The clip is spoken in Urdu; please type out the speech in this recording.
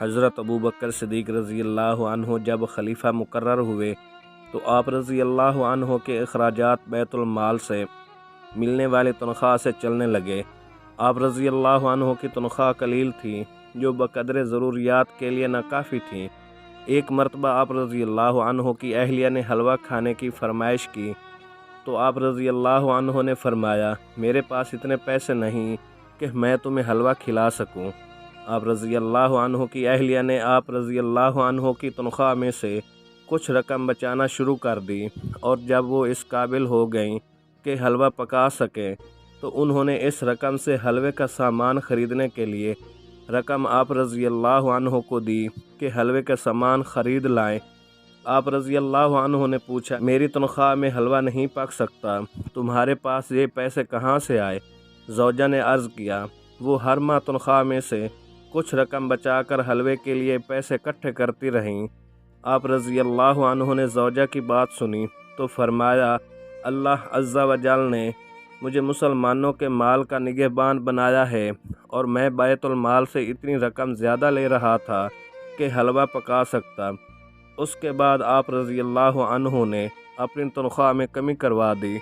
حضرت ابو بکر صدیق رضی اللہ عنہ جب خلیفہ مقرر ہوئے تو آپ رضی اللہ عنہ کے اخراجات بیت المال سے ملنے والی تنخواہ سے چلنے لگے۔ آپ رضی اللہ عنہ کی تنخواہ قلیل تھی جو بقدر ضروریات کے لیے ناکافی تھیں۔ ایک مرتبہ آپ رضی اللہ عنہ کی اہلیہ نے حلوہ کھانے کی فرمائش کی تو آپ رضی اللہ عنہ نے فرمایا، میرے پاس اتنے پیسے نہیں کہ میں تمہیں حلوہ کھلا سکوں۔ آپ رضی اللہ عنہ کی اہلیہ نے آپ رضی اللہ عنہ کی تنخواہ میں سے کچھ رقم بچانا شروع کر دی، اور جب وہ اس قابل ہو گئیں کہ حلوہ پکا سکیں تو انہوں نے اس رقم سے حلوے کا سامان خریدنے کے لیے رقم آپ رضی اللہ عنہ کو دی کہ حلوے کا سامان خرید لائیں۔ آپ رضی اللہ عنہ نے پوچھا، میری تنخواہ میں حلوہ نہیں پک سکتا، تمہارے پاس یہ پیسے کہاں سے آئے؟ زوجہ نے عرض کیا، وہ ہر ماہ تنخواہ میں سے کچھ رقم بچا کر حلوے کے لیے پیسے اکٹھے کرتی رہیں۔ آپ رضی اللہ عنہ نے زوجہ کی بات سنی تو فرمایا، اللہ عز و جل نے مجھے مسلمانوں کے مال کا نگہبان بنایا ہے، اور میں بیت المال سے اتنی رقم زیادہ لے رہا تھا کہ حلوہ پکا سکتا۔ اس کے بعد آپ رضی اللہ عنہ نے اپنی تنخواہ میں کمی کروا دی۔